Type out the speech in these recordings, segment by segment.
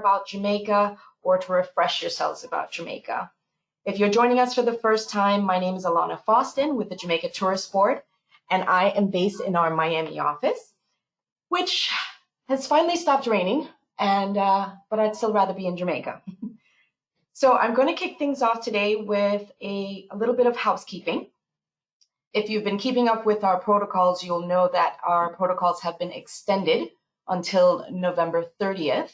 about Jamaica or to refresh yourselves about Jamaica. If you're joining us for the first time, my name is Alana Foston with the Jamaica Tourist Board, and I am based in our Miami office, which has finally stopped raining, but I'd still rather be in Jamaica. So I'm going to kick things off today with a little bit of housekeeping. If you've been keeping up with our protocols, you'll know that our protocols have been extended until November 30th.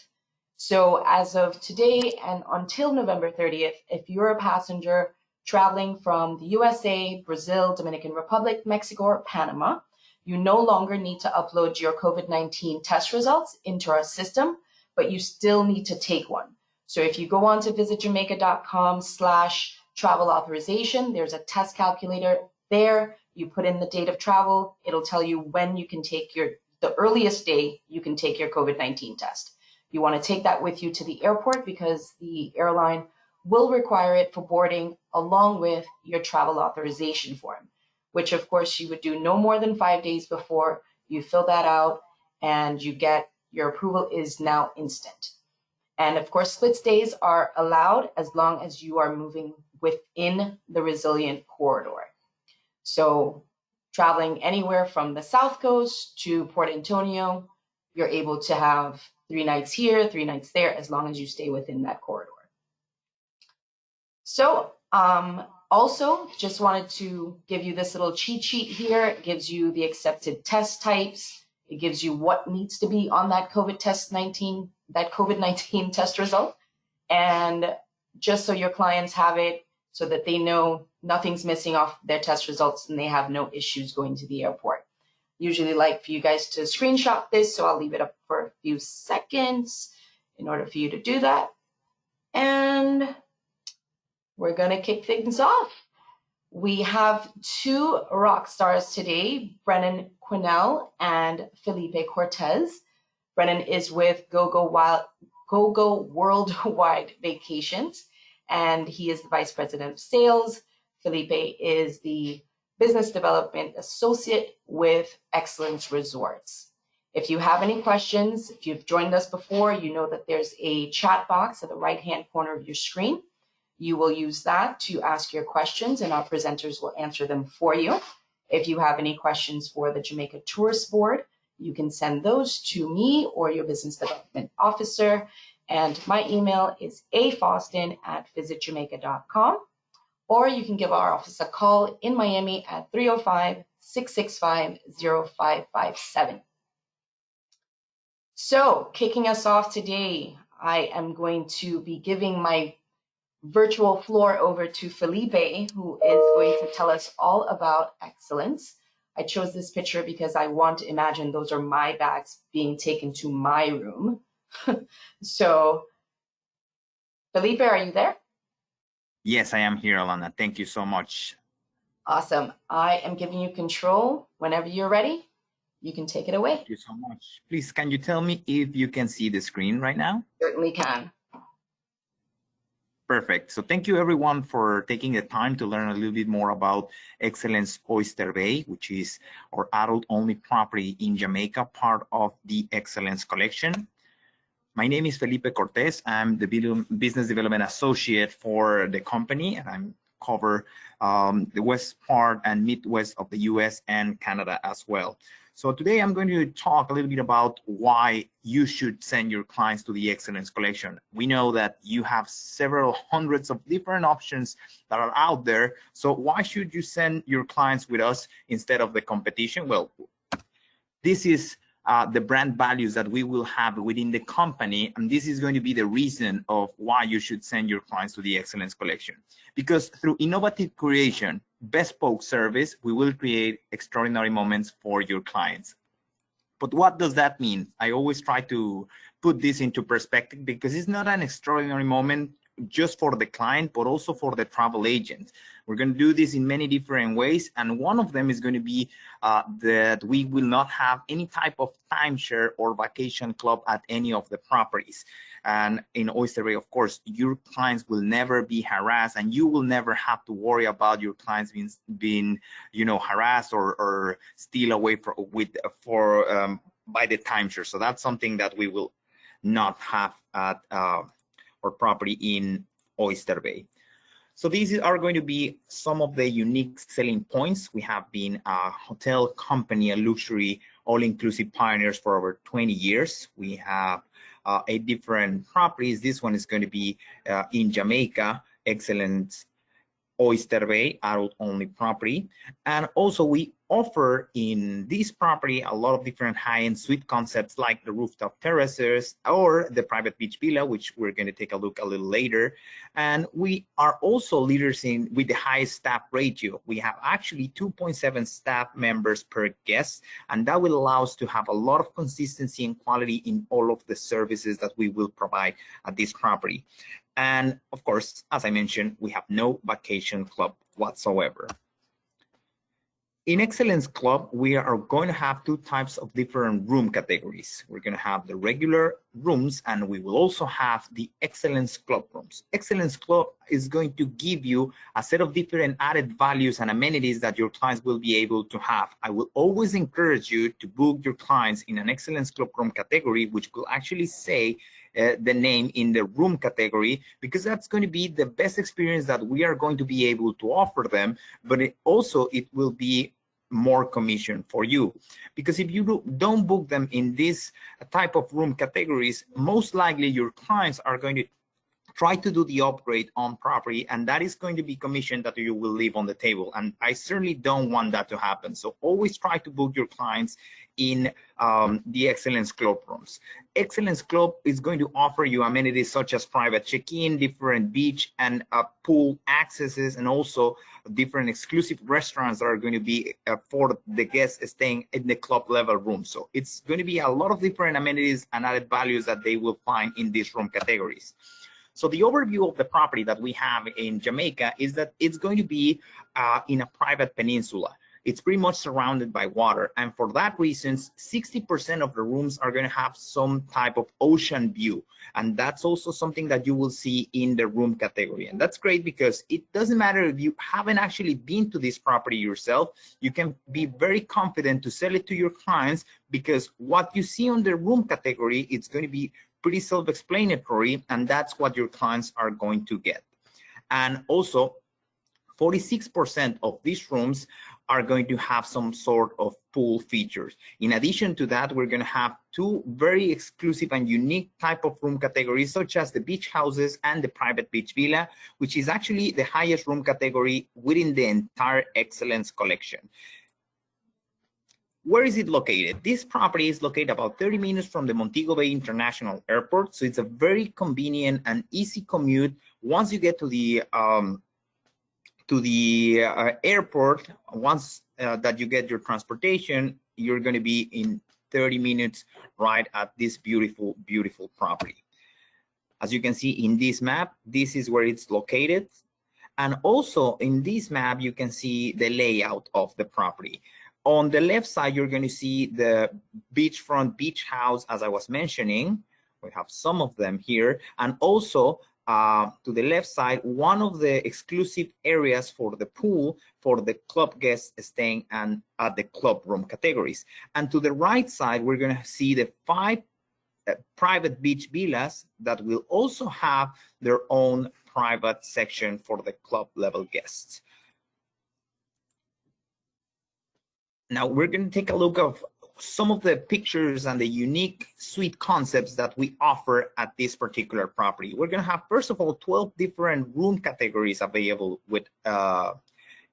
So as of today and until November 30th, if you're a passenger traveling from the USA, Brazil, Dominican Republic, Mexico, or Panama, you no longer need to upload your COVID-19 test results into our system, but you still need to take one. So if you go on to visitjamaica.com/travel authorization, there's a test calculator there. You put in the date of travel, it'll tell you when you can take the earliest day you can take your COVID-19 test. You want to take that with you to the airport because the airline will require it for boarding along with your travel authorization form, which of course you would do no more than 5 days before. You fill that out and you get your approval is now instant. And of course, split stays are allowed as long as you are moving within the resilient corridor. So traveling anywhere from the South Coast to Port Antonio, you're able to have 3 nights here, 3 nights there, as long as you stay within that corridor. So also just wanted to give you this little cheat sheet here. It gives you the accepted test types. It gives you what needs to be on that COVID-19 test result. And just so your clients have it so that they know nothing's missing off their test results and they have no issues going to the airport. Usually like for you guys to screenshot this, so I'll leave it up for a few seconds in order for you to do that. And we're gonna kick things off. We have 2 rock stars today, Brennan Quinnell and Felipe Cortez. Brennan is with GOGO Worldwide Vacations, and he is the Vice President of Sales. Felipe is the Business Development Associate with Excellence Resorts. If you have any questions, if you've joined us before, you know that there's a chat box at the right-hand corner of your screen. You will use that to ask your questions and our presenters will answer them for you. If you have any questions for the Jamaica Tourist Board, you can send those to me or your Business Development Officer. And my email is afoston@visitjamaica.com. Or you can give our office a call in Miami at 305-665-0557. So kicking us off today, I am going to be giving my virtual floor over to Felipe, who is going to tell us all about excellence. I chose this picture because I want to imagine those are my bags being taken to my room. So, Felipe, are you there? Yes, I am here, Alana. Thank you so much. Awesome. I am giving you control. Whenever you're ready, you can take it away. Thank you so much. Please, can you tell me if you can see the screen right now? Certainly can. Perfect. So thank you everyone for taking the time to learn a little bit more about Excellence Oyster Bay, which is our adult-only property in Jamaica, part of the Excellence Collection. My name is Felipe Cortez. I'm the Business Development Associate for the company, and I cover the west part and Midwest of the US and Canada as well. So today I'm going to talk a little bit about why you should send your clients to the Excellence Collection. We know that you have several hundreds of different options that are out there. So why should you send your clients with us instead of the competition? Well, this is the brand values that we will have within the company. And this is going to be the reason of why you should send your clients to the Excellence Collection. Because through innovative creation, bespoke service, we will create extraordinary moments for your clients. But what does that mean? I always try to put this into perspective because it's not an extraordinary moment just for the client, but also for the travel agent. We're going to do this in many different ways. And one of them is going to be that we will not have any type of timeshare or vacation club at any of the properties. And in Oyster Bay, of course, your clients will never be harassed, and you will never have to worry about your clients being harassed or steal away by the timeshare. So that's something that we will not have at our property in Oyster Bay. So these are going to be some of the unique selling points. We have been a hotel company, a luxury all-inclusive pioneers for over 20 years. We have 8 different properties. This one is going to be in Jamaica, excellent Oyster Bay, adult-only property. And also we offer in this property a lot of different high-end suite concepts like the rooftop terraces or the private beach villa, which we're going to take a look a little later. And we are also leaders in with the highest staff ratio. We have actually 2.7 staff members per guest, and that will allow us to have a lot of consistency and quality in all of the services that we will provide at this property. And of course, as I mentioned, we have no vacation club whatsoever. In Excellence Club, we are going to have 2 types of different room categories. We're going to have the regular rooms, and we will also have the Excellence Club rooms. Excellence Club is going to give you a set of different added values and amenities that your clients will be able to have. I will always encourage you to book your clients in an Excellence Club room category, which will actually say the name in the room category, because that's going to be the best experience that we are going to be able to offer them, but it will be more commission for you, because if you don't book them in this type of room categories, most likely your clients are going to try to do the upgrade on property, and that is going to be commission that you will leave on the table, and I certainly don't want that to happen. So always try to book your clients in the Excellence Club rooms. Excellence Club is going to offer you amenities such as private check-in, different beach and pool accesses, and also different exclusive restaurants that are going to be for the guests staying in the club level room. So it's going to be a lot of different amenities and added values that they will find in these room categories. So the overview of the property that we have in Jamaica is that it's going to be in a private peninsula. It's pretty much surrounded by water. And for that reason, 60% of the rooms are going to have some type of ocean view. And that's also something that you will see in the room category. And that's great because it doesn't matter if you haven't actually been to this property yourself, you can be very confident to sell it to your clients, because what you see on the room category, it's going to be pretty self-explanatory, and that's what your clients are going to get. And also, 46% of these rooms are going to have some sort of pool features. In addition to that, we're going to have 2 very exclusive and unique type of room categories, such as the beach houses and the private beach villa, which is actually the highest room category within the entire Excellence collection. Where is it located? This property is located about 30 minutes from the Montego Bay International Airport, so it's a very convenient and easy commute. Once you get to the airport, once that you get your transportation, you're going to be in 30 minutes right at this beautiful, beautiful property. As you can see in this map, this is where it's located. And also in this map, you can see the layout of the property. On the left side, you're going to see the beachfront beach house, as I was mentioning. We have some of them here. And also to the left side, one of the exclusive areas for the pool for the club guests staying and at the club room categories. And to the right side, we're going to see the 5 private beach villas that will also have their own private section for the club level guests. Now we're going to take a look of some of the pictures and the unique suite concepts that we offer at this particular property. We're going to have, first of all, 12 different room categories available with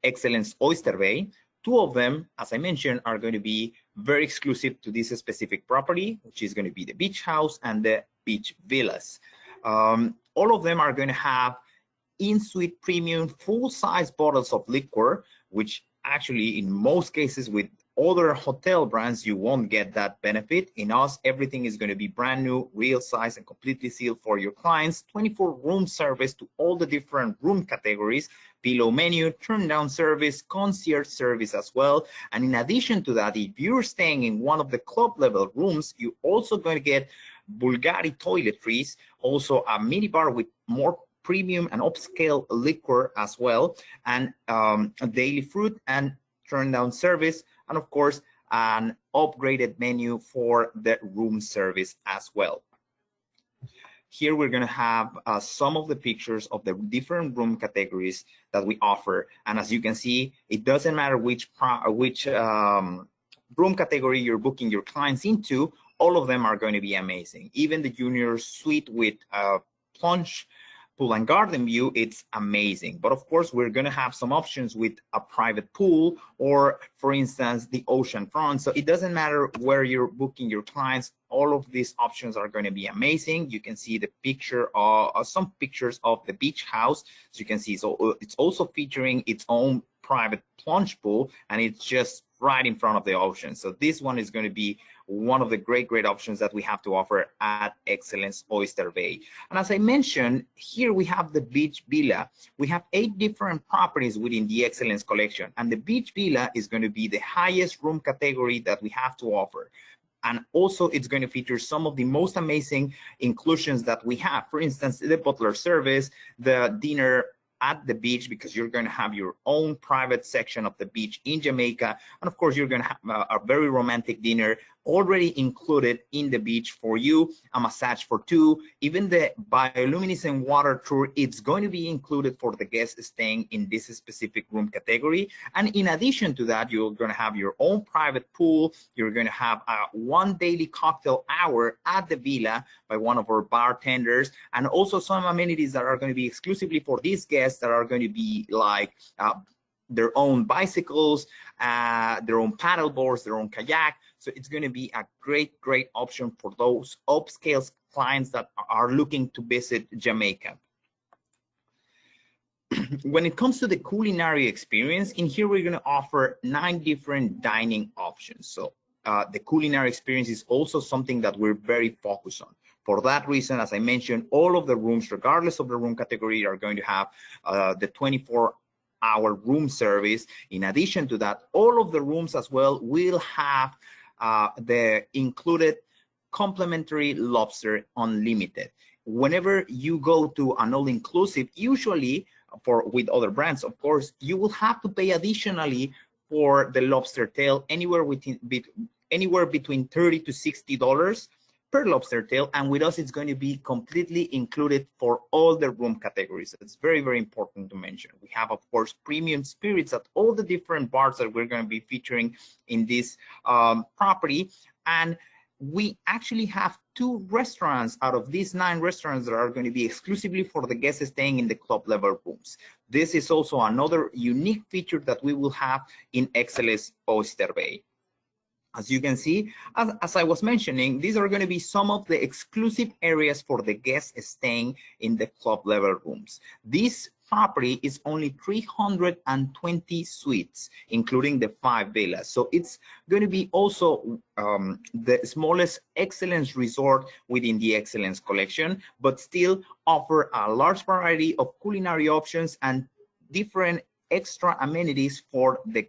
Excellence Oyster Bay. 2 of them, as I mentioned, are going to be very exclusive to this specific property, which is going to be the beach house and the beach villas. All of them are going to have in-suite premium full-size bottles of liquor, which actually in most cases with other hotel brands, you won't get that benefit. In us, everything is going to be brand new, real size, and completely sealed for your clients. 24 room service to all the different room categories, pillow menu, turn down service, concierge service as well. And in addition to that, if you're staying in one of the club level rooms, you're also going to get Bulgari toiletries, also a minibar with more premium and upscale liquor as well, and a daily fruit and turn down service, and of course an upgraded menu for the room service as well. Here we're going to have some of the pictures of the different room categories that we offer. And as you can see, it doesn't matter which room category you're booking your clients into, all of them are going to be amazing. Even the junior suite with plunge pool and garden view, it's amazing. But of course, we're going to have some options with a private pool or, for instance, the ocean front. So it doesn't matter where you're booking your clients. All of these options are going to be amazing. You can see the picture of some pictures of the beach house. So you can see, so it's also featuring its own private plunge pool, and it's just right in front of the ocean. So this one is going to be one of the great options that we have to offer at Excellence Oyster Bay. And as I mentioned, here we have the Beach Villa. We have 8 different properties within the Excellence collection, and the Beach Villa is going to be the highest room category that we have to offer. And also it's going to feature some of the most amazing inclusions that we have. For instance, the butler service, the dinner at the beach, because you're going to have your own private section of the beach in Jamaica. And of course, you're going to have a very romantic dinner already included in the beach for you, a massage for 2, even the bioluminescent water tour, it's going to be included for the guests staying in this specific room category. And in addition to that, you're going to have your own private pool. You're going to have one daily cocktail hour at the villa by one of our bartenders, and also some amenities that are going to be exclusively for these guests that are going to be like their own bicycles, their own paddle boards, their own kayak. So it's going to be a great option for those upscale clients that are looking to visit Jamaica. When it comes to the culinary experience, in here we're going to offer 9 different dining options. So the culinary experience is also something that we're very focused on. For that reason, as I mentioned, all of the rooms, regardless of the room category, are going to have the 24-hour room service. In addition to that, all of the rooms as well will have the included complimentary lobster unlimited. Whenever you go to an all-inclusive, usually with other brands, of course, you will have to pay additionally for the lobster tail, anywhere between $30 to $60 per lobster tail, and with us it's going to be completely included for all the room categories. It's very important to mention. We have, of course, premium spirits at all the different bars that we're going to be featuring in this property, and we actually have 2 restaurants out of these 9 restaurants that are going to be exclusively for the guests staying in the club level rooms. This is also another unique feature that we will have in Excellence Oyster Bay. As you can see, as I was mentioning, these are going to be some of the exclusive areas for the guests staying in the club level rooms. This property is only 320 suites, including the 5 villas. So it's going to be also the smallest Excellence resort within the Excellence collection, but still offer a large variety of culinary options and different extra amenities for the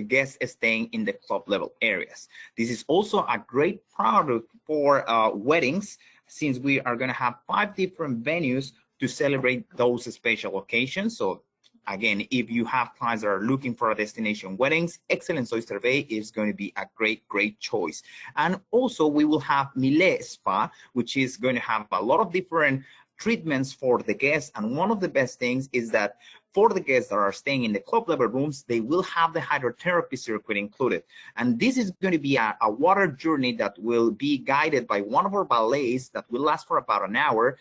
guests staying in the club level areas. This is also a great product for weddings, since we are going to have 5 different venues to celebrate those special occasions. So again, if you have clients that are looking for a destination weddings, Excellence Oyster Bay is going to be a great choice. And also we will have Millet Spa, which is going to have a lot of different treatments for the guests. And one of the best things is that for the guests that are staying in the club level rooms, they will have the hydrotherapy circuit included. And this is going to be a water journey that will be guided by one of our valets that will last for about an hour.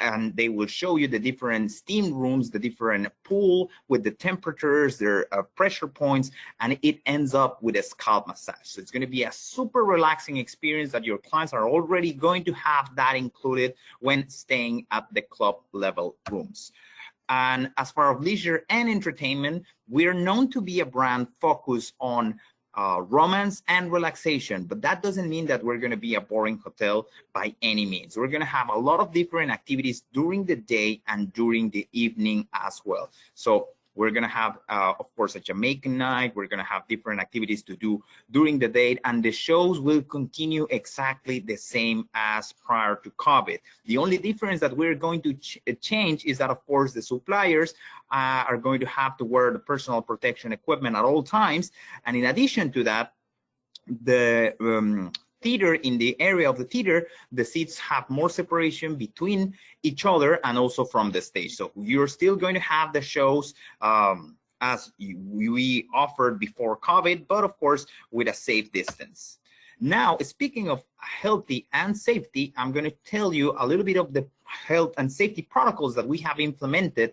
And they will show you the different steam rooms, the different pool with the temperatures, their pressure points, and it ends up with a scalp massage. So it's going to be a super relaxing experience that your clients are already going to have that included when staying at the club level rooms. And as far as leisure and entertainment, we're known to be a brand focused on romance and relaxation, but that doesn't mean that we're going to be a boring hotel by any means. We're going to have a lot of different activities during the day and during the evening as well. So we're going to have, of course, a Jamaican night. We're going to have different activities to do during the day, and the shows will continue exactly the same as prior to COVID. The only difference that we're going to change is that, of course, the suppliers are going to have to wear the personal protection equipment at all times. And in addition to that, the theater, in the area of the theater, the seats have more separation between each other and also from the stage. So you're still going to have the shows as we offered before COVID, but of course with a safe distance. Now, speaking of healthy and safety, I'm going to tell you a little bit of the health and safety protocols that we have implemented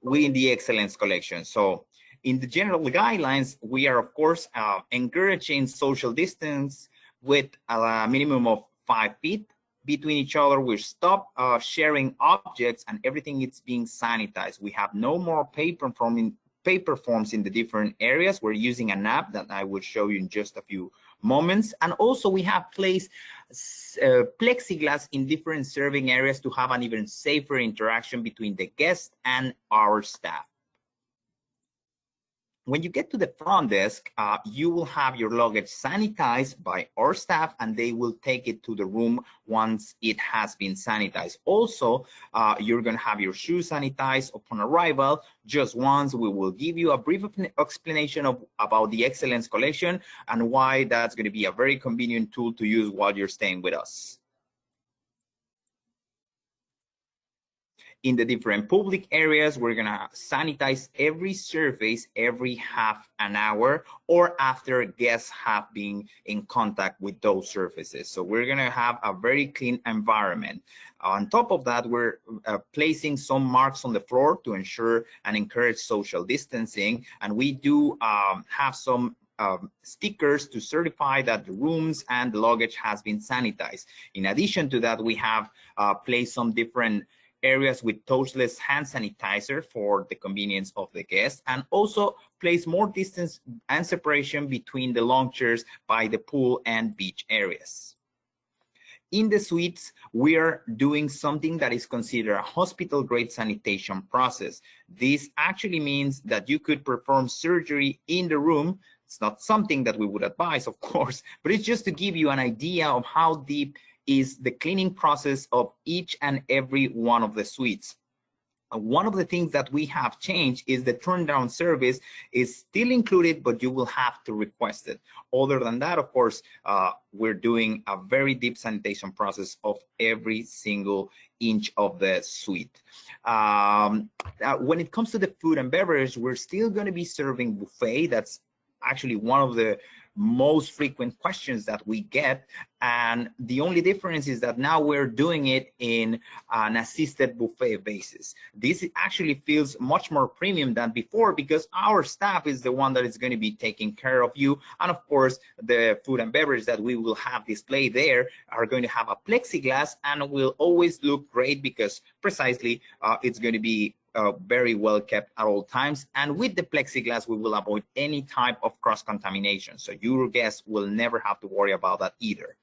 within the Excellence Collection. So in the general guidelines, we are, of course, encouraging social distance with a minimum of 5 feet between each other. We stop sharing objects, and everything is being sanitized. We have no more paper forms in the different areas. We're using an app that I will show you in just a few moments. And also we have placed plexiglass in different serving areas to have an even safer interaction between the guests and our staff. When you get to the front desk, you will have your luggage sanitized by our staff, and they will take it to the room once it has been sanitized. Also, you're going to have your shoes sanitized upon arrival. Just once, we will give you a brief explanation about the Excellence Collection and why that's going to be a very convenient tool to use while you're staying with us. In the different public areas, we're gonna sanitize every surface every half an hour or after guests have been in contact with those surfaces. So we're gonna have a very clean environment. On top of that, we're placing some marks on the floor to ensure and encourage social distancing. And we do have some stickers to certify that the rooms and the luggage has been sanitized. In addition to that, we have placed some different areas with touchless hand sanitizer for the convenience of the guests, and also place more distance and separation between the lawn chairs by the pool and beach areas. In the suites, we are doing something that is considered a hospital-grade sanitation process. This actually means that you could perform surgery in the room. It's not something that we would advise, of course, but it's just to give you an idea of how deep is the cleaning process of each and every one of the suites. One of the things that we have changed is the turn down service is still included, but you will have to request it. Other than that, of course, we're doing a very deep sanitation process of every single inch of the suite. When it comes to the food and beverage, we're still going to be serving buffet. That's actually one of the most frequent questions that we get, and the only difference is that now we're doing it in an assisted buffet basis. This actually feels much more premium than before because our staff is the one that is going to be taking care of you, and of course the food and beverage that we will have displayed there are going to have a plexiglass and will always look great because precisely it's going to be very well kept at all times. And with the plexiglass, we will avoid any type of cross-contamination. So your guests will never have to worry about that either.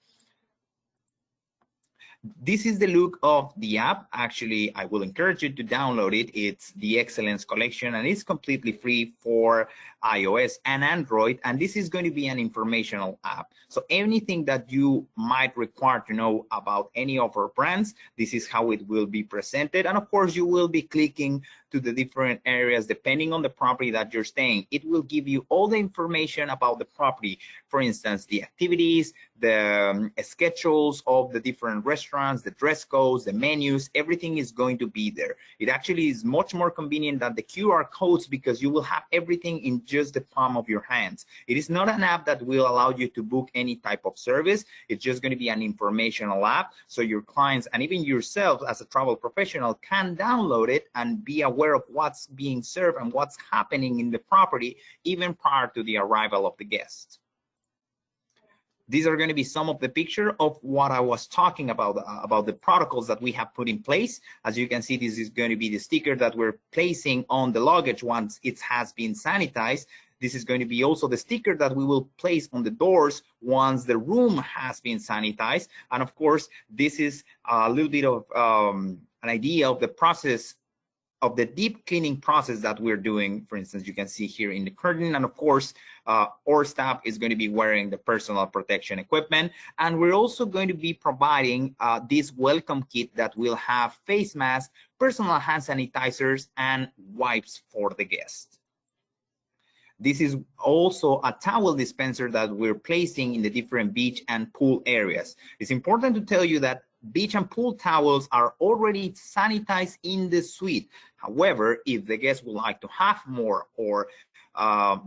This is the look of the app. Actually, I will encourage you to download it. It's the Excellence Collection, and it's completely free for iOS and Android. And this is going to be an informational app. So anything that you might require to know about any of our brands, this is how it will be presented. And of course, you will be clicking to the different areas depending on the property that you're staying. It will give you all the information about the property. For instance, the activities, the schedules of the different restaurants, the dress codes, the menus, everything is going to be there. It actually is much more convenient than the QR codes because you will have everything in just the palm of your hands. It is not an app that will allow you to book any type of service. It's just going to be an informational app. So your clients and even yourself as a travel professional can download it and be aware of what's being served and what's happening in the property even prior to the arrival of the guests. These are going to be some of the picture of what I was talking about the protocols that we have put in place. As you can see, this is going to be the sticker that we're placing on the luggage once it has been sanitized. This is going to be also the sticker that we will place on the doors once the room has been sanitized. And of course, this is a little bit of an idea of the process of the deep cleaning process that we're doing. For instance, you can see here in the curtain, and of course, our staff is going to be wearing the personal protection equipment. And we're also going to be providing this welcome kit that will have face masks, personal hand sanitizers, and wipes for the guests. This is also a towel dispenser that we're placing in the different beach and pool areas. It's important to tell you that beach and pool towels are already sanitized in the suite. However, if the guests would like to have more, or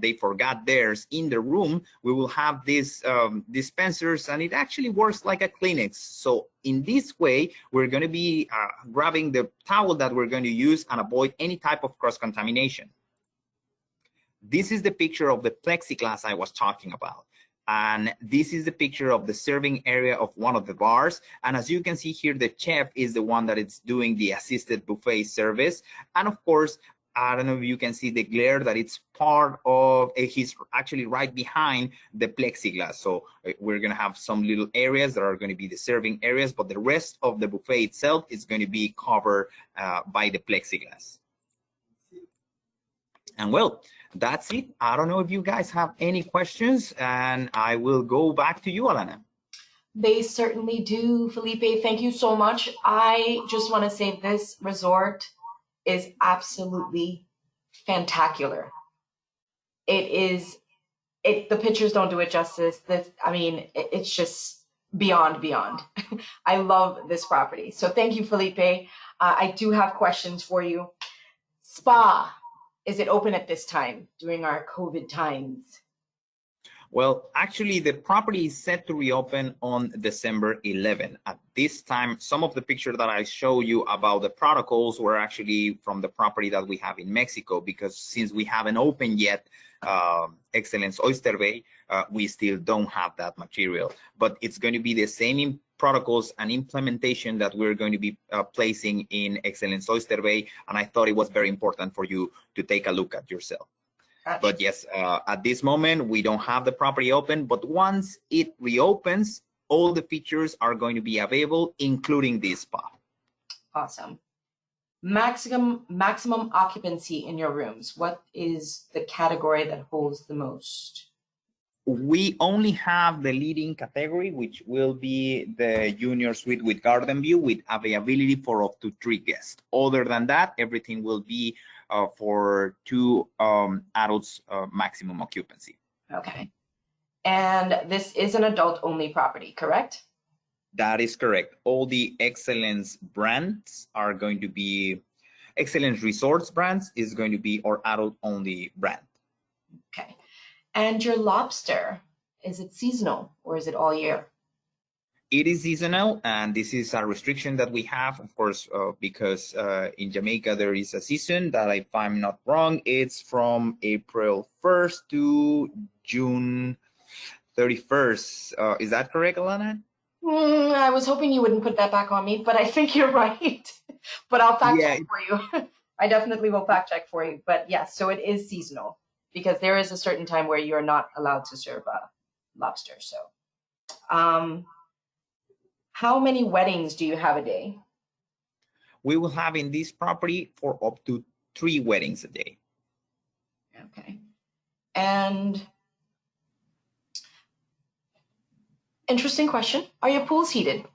they forgot theirs in the room, we will have these dispensers, and it actually works like a Kleenex. So in this way, we're going to be grabbing the towel that we're going to use and avoid any type of cross-contamination. This is the picture of the plexiglass I was talking about. And this is the picture of the serving area of one of the bars. And as you can see here, the chef is the one that is doing the assisted buffet service. And of course, I don't know if you can see the glare that it's part of, he's actually right behind the plexiglass. So we're going to have some little areas that are going to be the serving areas, but the rest of the buffet itself is going to be covered by the plexiglass. And well, that's it. I don't know if you guys have any questions, and I will go back to you, Alana. They certainly do, Felipe. Thank you so much. I just want to say this resort is absolutely fantacular. The pictures don't do it justice. It's just beyond. I love this property. So thank you, Felipe. I do have questions for you. Spa, is it open at this time during our COVID times? Well, actually, the property is set to reopen on December 11. At this time, some of the pictures that I show you about the protocols were actually from the property that we have in Mexico, because since we haven't opened yet Excellence Oyster Bay, we still don't have that material. But it's going to be the same protocols and implementation that we're going to be placing in Excellence Oyster Bay, and I thought it was very important for you to take a look at yourself. But yes, at this moment, we don't have the property open, but once it reopens, all the features are going to be available, including this spa. Awesome. Maximum occupancy in your rooms. What is the category that holds the most? We only have the leading category, which will be the junior suite with garden view, with availability for up to 3 guests. Other than that, everything will be for 2 adults maximum occupancy. Okay. And this is an adult-only property, correct? That is correct. All the Excellence brands are going to be, Excellence Resorts brands is going to be our adult-only brand. Okay. And your lobster, is it seasonal or is it all year? It is seasonal, and this is a restriction that we have, of course, because in Jamaica there is a season that, if I'm not wrong, it's from April 1st to June 31st. Is that correct, Alana? I was hoping you wouldn't put that back on me, but I think you're right. But I'll fact check for you. I definitely will fact check for you. But yes, so it is seasonal, because there is a certain time where you're not allowed to serve lobster. So, how many weddings do you have a day? We will have in this property for up to 3 weddings a day. Okay. And interesting question. Are your pools heated?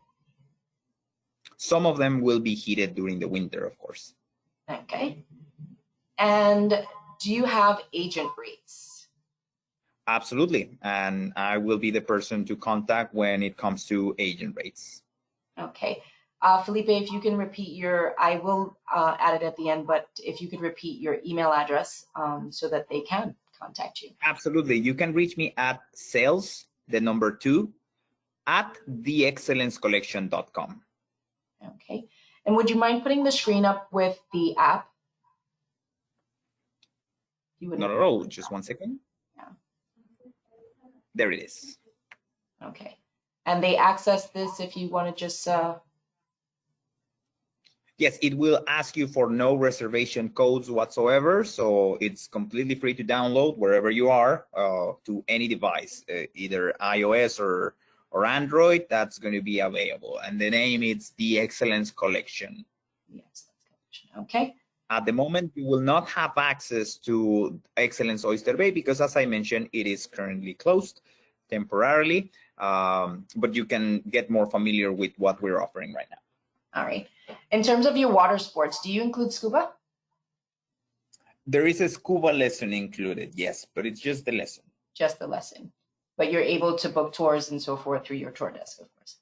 Some of them will be heated during the winter, of course. Okay. And do you have agent rates? Absolutely. And I will be the person to contact when it comes to agent rates. Okay. Felipe, if you can repeat I will add it at the end, but if you could repeat your email address so that they can contact you. Absolutely. You can reach me at sales, the number 2, at theexcellencecollection.com. Okay. And would you mind putting the screen up with the app? Not at all. Just one second. Yeah. There it is. Okay. And they access this if you want to just... Yes, it will ask you for no reservation codes whatsoever. So it's completely free to download wherever you are to any device, either iOS or Android. That's going to be available. And the name is the Excellence Collection. The Excellence Collection. Okay. At the moment, you will not have access to Excellence Oyster Bay because, as I mentioned, it is currently closed temporarily. But you can get more familiar with what we're offering right now. All right. In terms of your water sports, do you include scuba? There is a scuba lesson included, yes, but it's just the lesson. Just the lesson. But you're able to book tours and so forth through your tour desk, of course.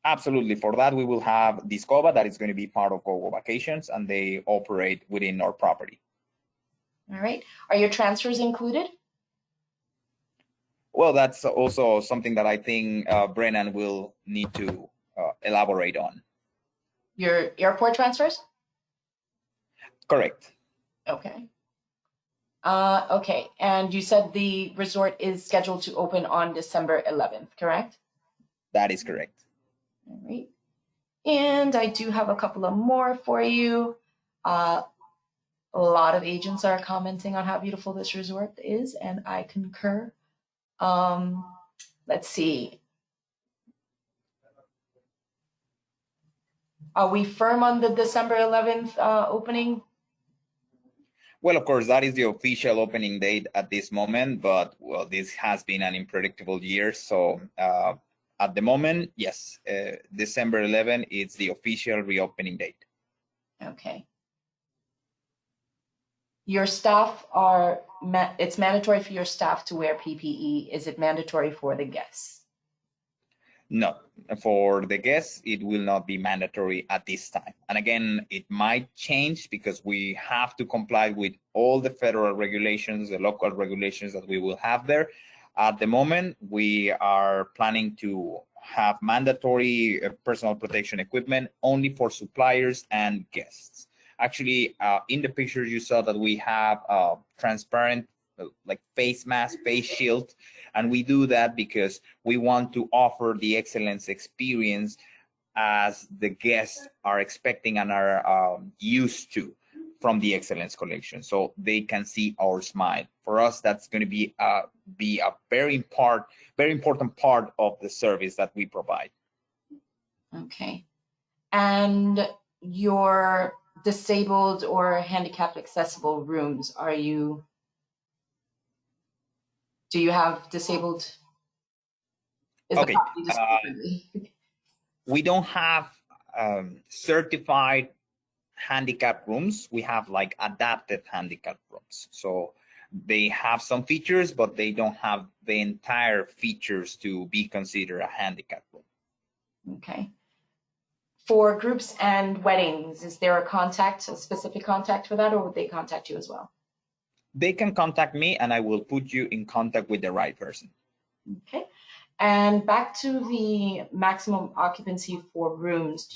Absolutely. For that, we will have Discover that is going to be part of GOGO Vacations, and they operate within our property. All right. Are your transfers included? Well, that's also something that I think Brennan will need to elaborate on. Your airport transfers? Correct. Okay. Okay. And you said the resort is scheduled to open on December 11th, correct? That is correct. All right. And I do have a couple of more for you. A lot of agents are commenting on how beautiful this resort is, and I concur. Let's see. Are we firm on the December 11th opening? Well, of course, that is the official opening date at this moment, but well, this has been an unpredictable year. So at the moment, yes, December 11th is the official reopening date. Okay. Your staff are, it's mandatory for your staff to wear PPE. Is it mandatory for the guests? No, for the guests, it will not be mandatory at this time. And again, it might change because we have to comply with all the federal regulations, the local regulations that we will have there. At the moment, we are planning to have mandatory personal protection equipment only for suppliers and guests. Actually, in the pictures you saw that we have transparent like face mask, face shield, and we do that because we want to offer the excellence experience as the guests are expecting and are used to from the excellence collection, so they can see our smile. For us, that's going to be a very important part of the service that we provide. Okay. And your disabled or handicapped accessible rooms, do you have disabled? Okay. We don't have certified handicap rooms. We have like adapted handicap rooms. So they have some features, but they don't have the entire features to be considered a handicap room. Okay. For groups and weddings, is there a specific contact for that, or would they contact you as well? They can contact me and I will put you in contact with the right person. Okay. And back to the maximum occupancy for rooms,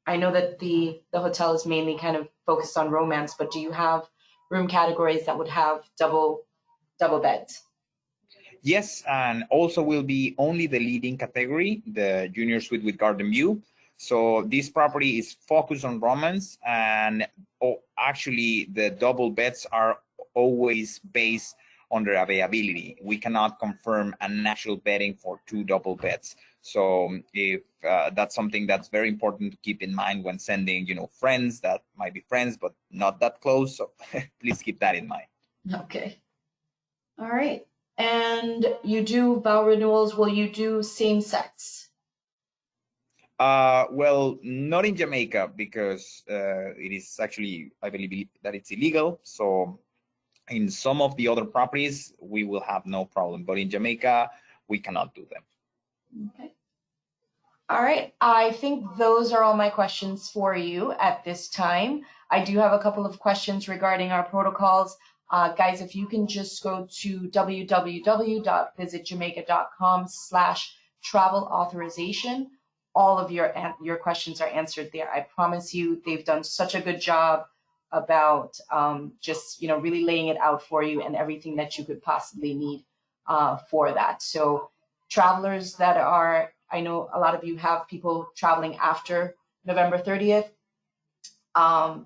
I know that the hotel is mainly kind of focused on romance, but do you have room categories that would have double beds? Yes, and also will be only the leading category, the junior suite with garden view. So this property is focused on romance, and actually the double beds are always based on their availability. We cannot confirm an actual bedding for 2 double beds. So if that's something that's very important to keep in mind when sending, friends that might be friends but not that close. So please keep that in mind. Okay. All right. And you do vow renewals. Will you do same sex? Well, not in Jamaica because it is actually, I believe that it's illegal. So in some of the other properties, we will have no problem. But in Jamaica, we cannot do them. Okay. All right. I think those are all my questions for you at this time. I do have a couple of questions regarding our protocols. Guys, if you can just go to www.visitjamaica.com/travel authorization, all of your questions are answered there. I promise you, they've done such a good job about just really laying it out for you and everything that you could possibly need for that. So travelers that are, I know a lot of you have people traveling after November 30th.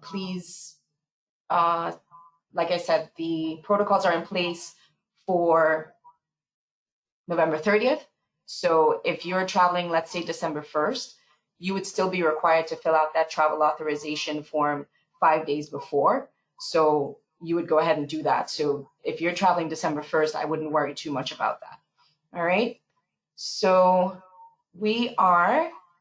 Please, like I said, the protocols are in place for November 30th. So if you're traveling, let's say December 1st, you would still be required to fill out that travel authorization form 5 days before. So you would go ahead and do that. So if you're traveling December 1st, I wouldn't worry too much about that. All right. So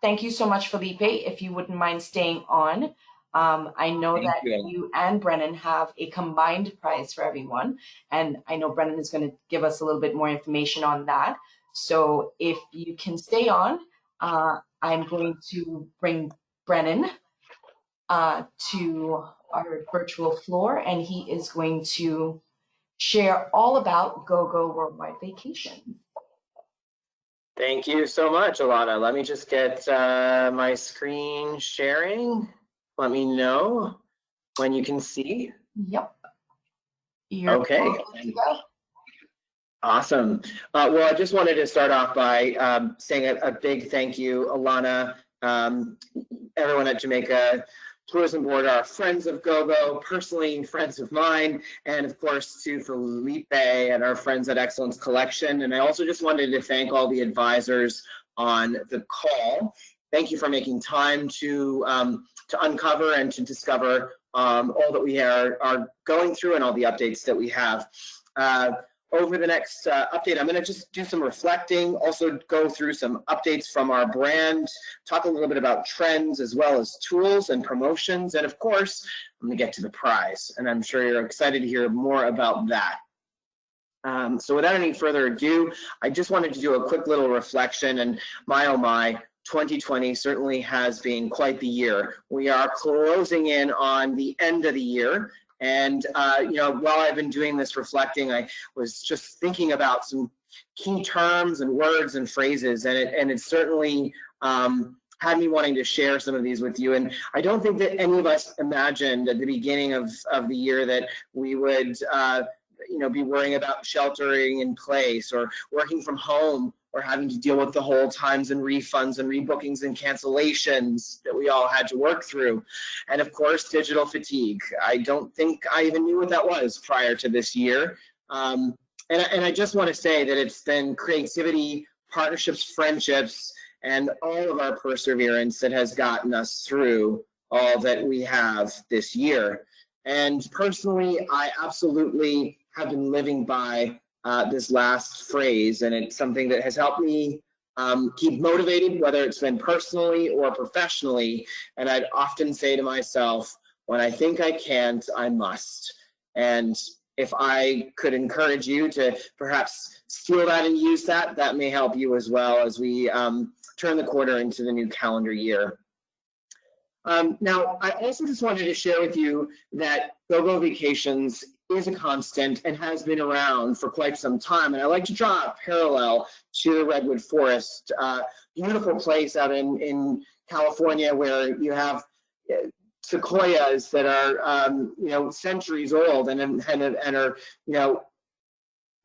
thank you so much, Felipe. If you wouldn't mind staying on, I know Thank that you. you and Brennan have a combined price for everyone, and I know Brennan is going to give us a little bit more information on that. So if you can stay on, I'm going to bring Brennan to our virtual floor, and he is going to share all about GOGO Worldwide Vacation. Thank you so much, Alana. Let me just get my screen sharing. Let me know when you can see. Yep. You're Okay. good to go. Awesome. Well, I just wanted to start off by saying a big thank you, Alana, everyone at Jamaica Tourism Board, our friends of GOGO, personally friends of mine, and of course to Felipe and our friends at Excellence Collection. And I also just wanted to thank all the advisors on the call. Thank you for making time to uncover and to discover all that we are going through and all the updates that we have. Over the next update, I'm going to just do some reflecting, also go through some updates from our brand, talk a little bit about trends as well as tools and promotions, and of course, I'm going to get to the prize, and I'm sure you're excited to hear more about that. So without any further ado, I just wanted to do a quick little reflection, and my oh my, 2020 certainly has been quite the year. We are closing in on the end of the year. And, you know, while I've been doing this reflecting, I was just thinking about some key terms and words and phrases, and it certainly had me wanting to share some of these with you. And I don't think that any of us imagined at the beginning of the year that we would, you know, be worrying about sheltering in place or working from home, or having to deal with the hold times and refunds and rebookings and cancellations that we all had to work through. And of course, digital fatigue. I don't think I even knew what that was prior to this year. And I just want to say that it's been creativity, partnerships, friendships, and all of our perseverance that has gotten us through all that we have this year. And personally, I absolutely have been living by this last phrase, and it's something that has helped me keep motivated, whether it's been personally or professionally. And I'd often say to myself, when I think I can't, I must. And if I could encourage you to perhaps steal that and use that, that may help you as well as we turn the corner into the new calendar year. Now, I also just wanted to share with you that GOGO Vacations is a constant and has been around for quite some time. And I like to draw a parallel to the Redwood Forest, beautiful place out in California where you have sequoias that are, you know, centuries old and are, you know,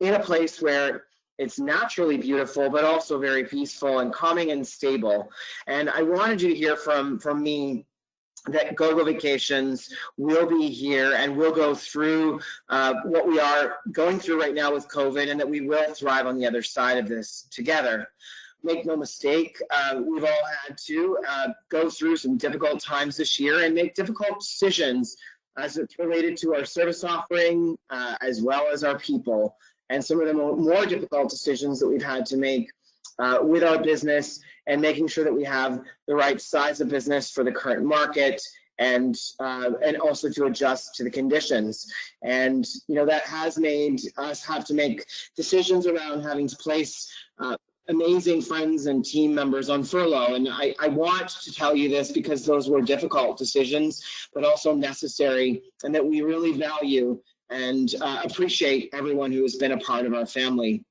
in a place where it's naturally beautiful, but also very peaceful and calming and stable. And I wanted you to hear from me that GOGO Vacations will be here and we'll go through what we are going through right now with COVID, and that we will thrive on the other side of this together. Make no mistake, we've all had to go through some difficult times this year and make difficult decisions as it's related to our service offering, as well as our people. And some of the more difficult decisions that we've had to make with our business, and making sure that we have the right size of business for the current market, and also to adjust to the conditions. And you know, that has made us have to make decisions around having to place amazing friends and team members on furlough. And I want to tell you this because those were difficult decisions, but also necessary, and that we really value and appreciate everyone who has been a part of our family.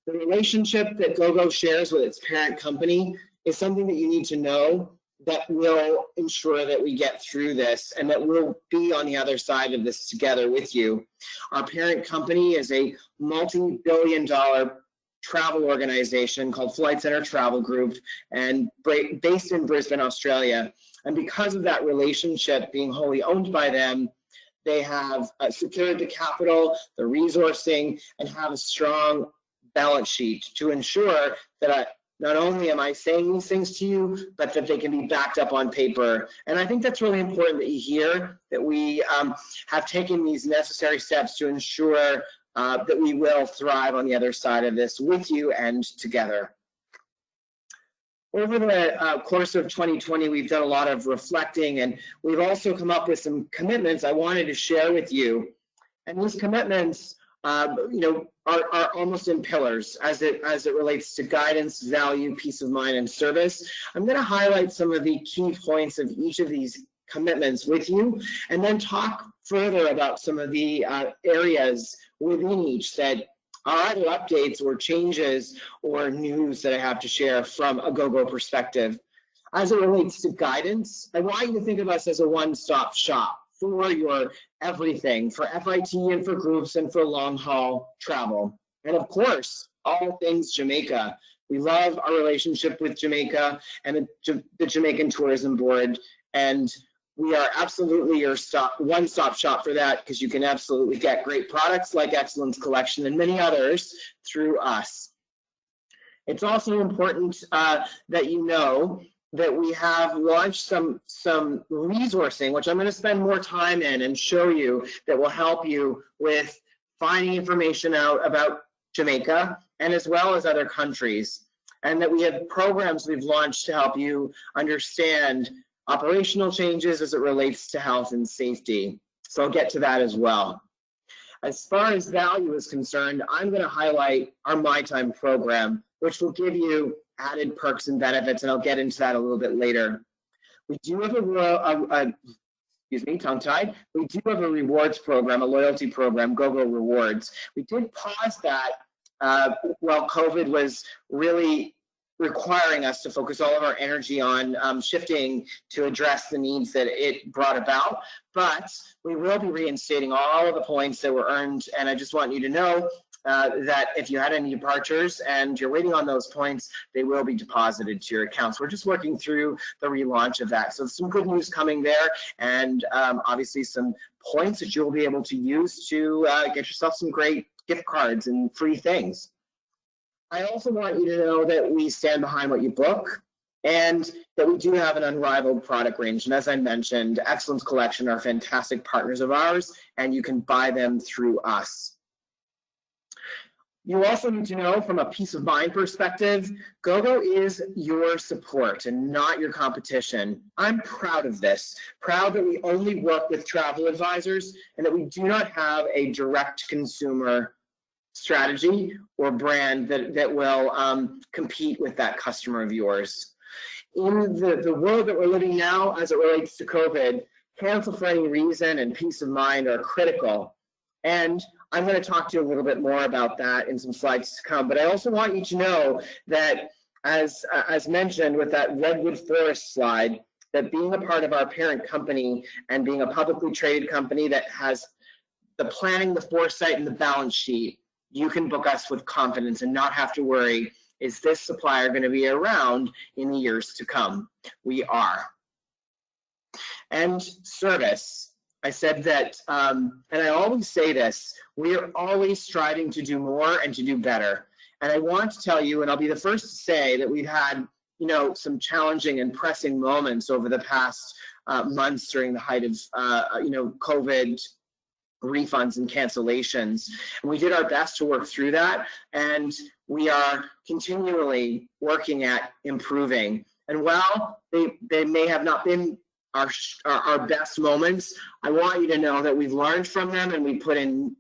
The relationship that GOGO shares with its parent company is something that you need to know, that will ensure that we get through this and that we'll be on the other side of this together with you. Our parent company is a multi-billion-dollar travel organization called Flight Centre Travel Group, and based in Brisbane, Australia. And because of that relationship being wholly owned by them, they have secured the capital, the resourcing, and have a strong balance sheet to ensure that not only am I saying these things to you, but that they can be backed up on paper. And I think that's really important that you hear that we have taken these necessary steps to ensure that we will thrive on the other side of this with you and together. Over the course of 2020, we've done a lot of reflecting, and we've also come up with some commitments I wanted to share with you. And these commitments, are almost in pillars as it relates to guidance, value, peace of mind, and service. I'm going to highlight some of the key points of each of these commitments with you, and then talk further about some of the areas within each that are either updates or changes or news that I have to share from a GOGO perspective. As it relates to guidance, I want you to think of us as a one-stop shop for your everything, for FIT and for groups and for long-haul travel. And of course, all things Jamaica. We love our relationship with Jamaica and the Jamaican Tourism Board, and we are absolutely your one-stop shop for that, because you can absolutely get great products like Excellence Collection and many others through us. It's also important that you know that we have launched some resourcing, which I'm going to spend more time in and show you, that will help you with finding information out about Jamaica and as well as other countries. And that we have programs we've launched to help you understand operational changes as it relates to health and safety. So I'll get to that as well. As far as value is concerned, I'm going to highlight our My Time program, which will give you added perks and benefits, and I'll get into that a little bit later. We do have tongue-tied. We do have a rewards program, a loyalty program, GOGO Rewards. We did pause that while COVID was really requiring us to focus all of our energy on shifting to address the needs that it brought about. But we will be reinstating all of the points that were earned, and I just want you to know that if you had any departures and you're waiting on those points, they will be deposited to your accounts. We're just working through the relaunch of that. So some good news coming there, and obviously some points that you'll be able to use to get yourself some great gift cards and free things. I also want you to know that we stand behind what you book, and that we do have an unrivaled product range. And as I mentioned, Excellence Collection are fantastic partners of ours, and you can buy them through us. You also need to know, from a peace of mind perspective, GOGO is your support and not your competition. I'm proud of this, proud that we only work with travel advisors and that we do not have a direct consumer strategy or brand that will compete with that customer of yours. In the world that we're living now, as it relates to COVID, cancel for any reason and peace of mind are critical. And I'm going to talk to you a little bit more about that in some slides to come. But I also want you to know that, as mentioned with that Redwood Forest slide, that being a part of our parent company and being a publicly traded company that has the planning, the foresight, and the balance sheet, you can book us with confidence and not have to worry, is this supplier going to be around in the years to come? We are. And service. I said that, and I always say this, we are always striving to do more and to do better. And I want to tell you, and I'll be the first to say, that we've had, some challenging and pressing moments over the past months during the height of, COVID refunds and cancellations. And we did our best to work through that, and we are continually working at improving. And while they may have not been our best moments, I want you to know that we've learned from them, and we put in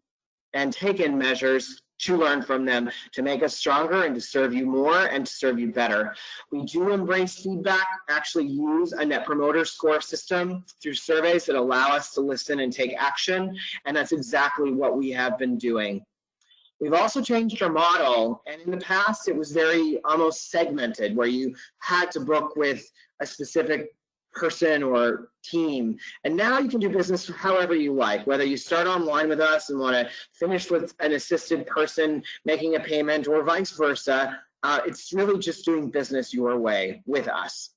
and taken measures to learn from them to make us stronger and to serve you more and to serve you better. We do embrace feedback, actually use a Net Promoter Score system through surveys that allow us to listen and take action, and that's exactly what we have been doing. We've also changed our model, and in the past it was very almost segmented, where you had to book with a specific person or team, and now you can do business however you like, whether you start online with us and want to finish with an assisted person making a payment or vice versa. It's really just doing business your way with us.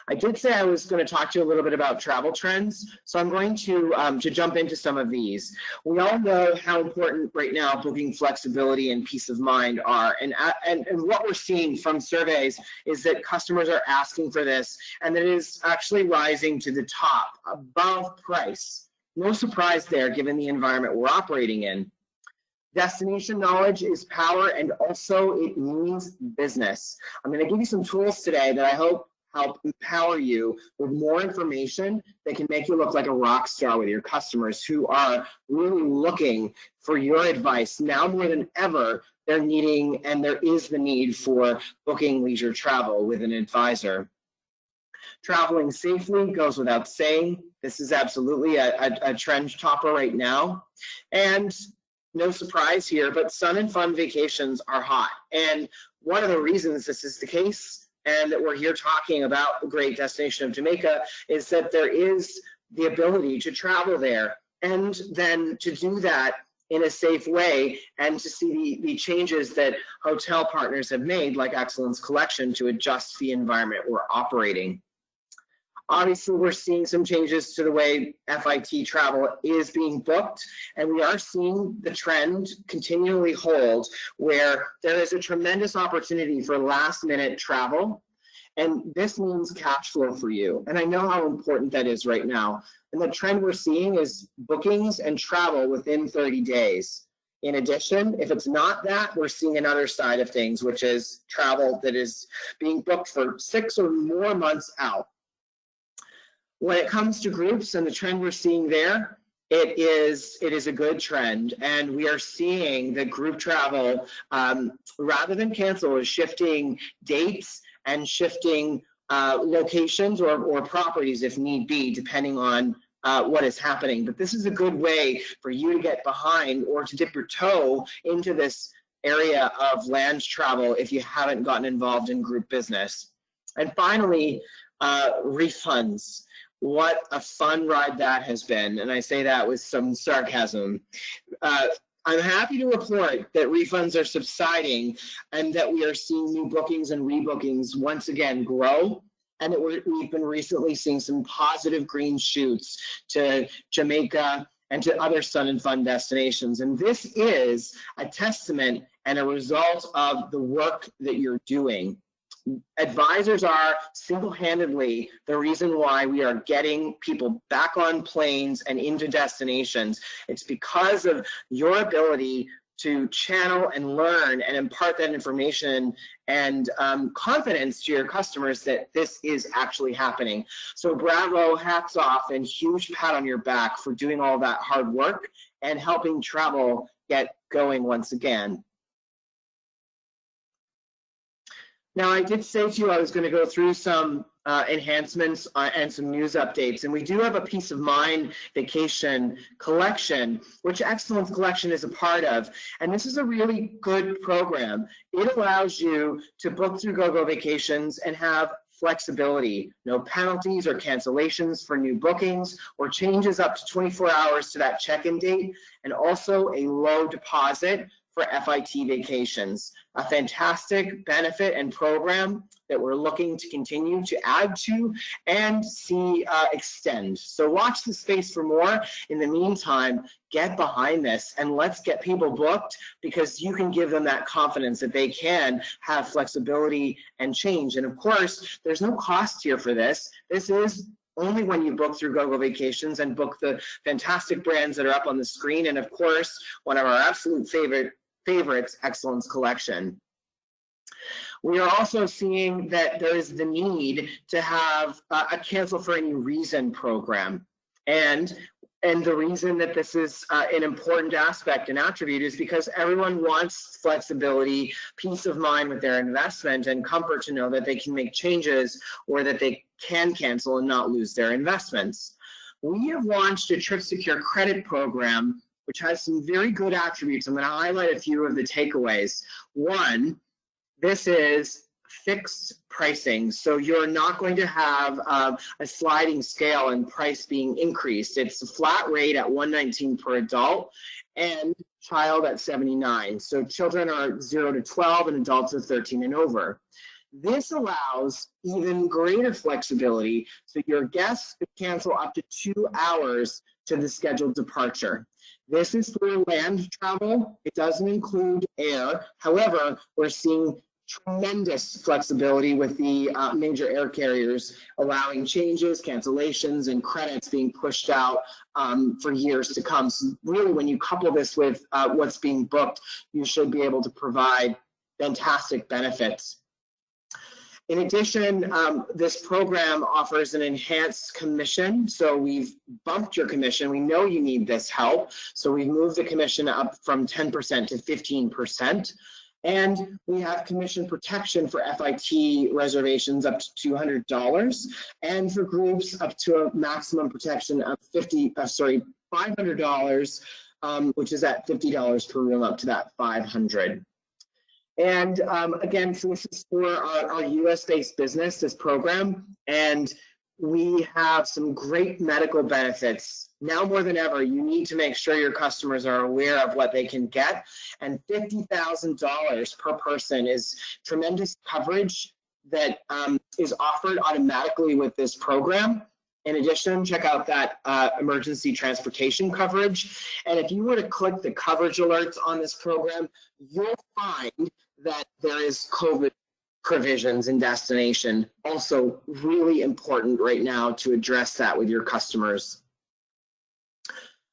I did say I was going to talk to you a little bit about travel trends, so I'm going to jump into some of these. We all know how important right now booking flexibility and peace of mind are, and what we're seeing from surveys is that customers are asking for this, and that it is actually rising to the top, above price. No surprise there, given the environment we're operating in. Destination knowledge is power, and also it means business. I'm going to give you some tools today that I hope help empower you with more information that can make you look like a rock star with your customers who are really looking for your advice. Now more than ever, they're needing, and there is the need for booking leisure travel with an advisor. Traveling safely goes without saying. This is absolutely a trend topper right now. And no surprise here, but sun and fun vacations are hot. And one of the reasons this is the case, and that we're here talking about the great destination of Jamaica, is that there is the ability to travel there and then to do that in a safe way, and to see the changes that hotel partners have made, like Excellence Collection, to adjust the environment we're operating. Obviously, we're seeing some changes to the way FIT travel is being booked, and we are seeing the trend continually hold, where there is a tremendous opportunity for last-minute travel, and this means cash flow for you. And I know how important that is right now. And the trend we're seeing is bookings and travel within 30 days. In addition, if it's not that, we're seeing another side of things, which is travel that is being booked for 6 or more months out. When it comes to groups and the trend we're seeing there, it is a good trend, and we are seeing that group travel, rather than cancel, is shifting dates and shifting locations or properties if need be, depending on what is happening. But this is a good way for you to get behind or to dip your toe into this area of land travel if you haven't gotten involved in group business. And finally, refunds. What a fun ride that has been, and I say that with some sarcasm. I'm happy to report that refunds are subsiding and that we are seeing new bookings and rebookings once again grow, and that we've been recently seeing some positive green shoots to Jamaica and to other sun and fun destinations. And this is a testament and a result of the work that you're doing. Advisors are single-handedly the reason why we are getting people back on planes and into destinations. It's because of your ability to channel and learn and impart that information and confidence to your customers that this is actually happening. So bravo, hats off, and huge pat on your back for doing all that hard work and helping travel get going once again. Now, I did say to you I was going to go through some enhancements and some news updates, and we do have a Peace of Mind vacation collection, which Excellence Collection is a part of, and this is a really good program. It allows you to book through GOGO Vacations and have flexibility, no penalties or cancellations for new bookings or changes up to 24 hours to that check-in date, and also a low deposit for FIT vacations. A fantastic benefit and program that we're looking to continue to add to and see extend. So watch the space for more. In the meantime, get behind this and let's get people booked, because you can give them that confidence that they can have flexibility and change. And of course, there's no cost here for this. This is only when you book through GOGO Vacations and book the fantastic brands that are up on the screen. And of course, one of our absolute favorites, Excellence Collection. We are also seeing that there is the need to have a cancel for any reason program. And the reason that this is an important aspect and attribute is because everyone wants flexibility, peace of mind with their investment, and comfort to know that they can make changes or that they can cancel and not lose their investments. We have launched a Trip Secure credit program, which has some very good attributes. I'm going to highlight a few of the takeaways. One, this is fixed pricing. So you're not going to have a sliding scale and price being increased. It's a flat rate at $119 per adult and child at $79. So children are 0 to 12 and adults are 13 and over. This allows even greater flexibility, so your guests could cancel up to 2 hours to the scheduled departure. This is for land travel. It doesn't include air. However, we're seeing tremendous flexibility with the major air carriers, allowing changes, cancellations, and credits being pushed out for years to come. So really, when you couple this with what's being booked, you should be able to provide fantastic benefits. In addition, this program offers an enhanced commission. So we've bumped your commission. We know you need this help. So we've moved the commission up from 10% to 15%. And we have commission protection for FIT reservations up to $200, and for groups up to a maximum protection of $500, which is at $50 per room up to that $500. And again, so this is for our US-based business, this program, and we have some great medical benefits. Now more than ever, you need to make sure your customers are aware of what they can get, and $50,000 per person is tremendous coverage that is offered automatically with this program. In addition, check out that emergency transportation coverage. And if you were to click the coverage alerts on this program, you'll find that there is COVID provisions in destination. Also really important right now to address that with your customers.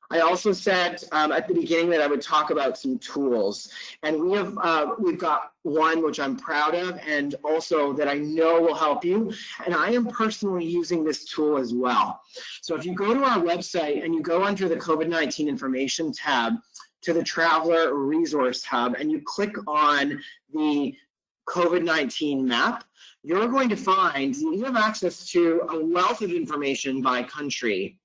I also said at the beginning that I would talk about some tools, and we've got one which I'm proud of, and also that I know will help you. And I am personally using this tool as well. So if you go to our website and you go under the COVID-19 information tab to the Traveler Resource Hub, and you click on the COVID-19 map, you're going to find you have access to a wealth of information by country.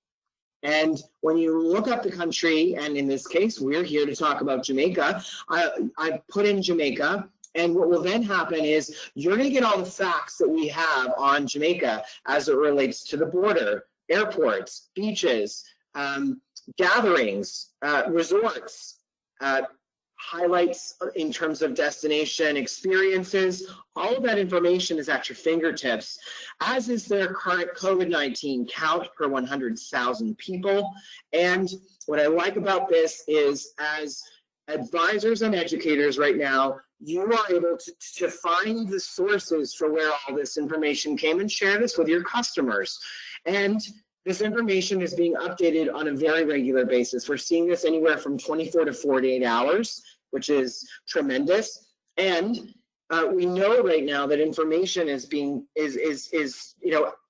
And when you look up the country, and in this case, we're here to talk about Jamaica, I put in Jamaica, and what will then happen is you're going to get all the facts that we have on Jamaica as it relates to the border, airports, beaches, gatherings, resorts, highlights in terms of destination experiences. All of that information is at your fingertips, as is their current COVID-19 count per 100,000 people. And what I like about this is, as advisors and educators right now, you are able to find the sources for where all this information came and share this with your customers. And this information is being updated on a very regular basis. We're seeing this anywhere from 24 to 48 hours, which is tremendous. And we know right now that information is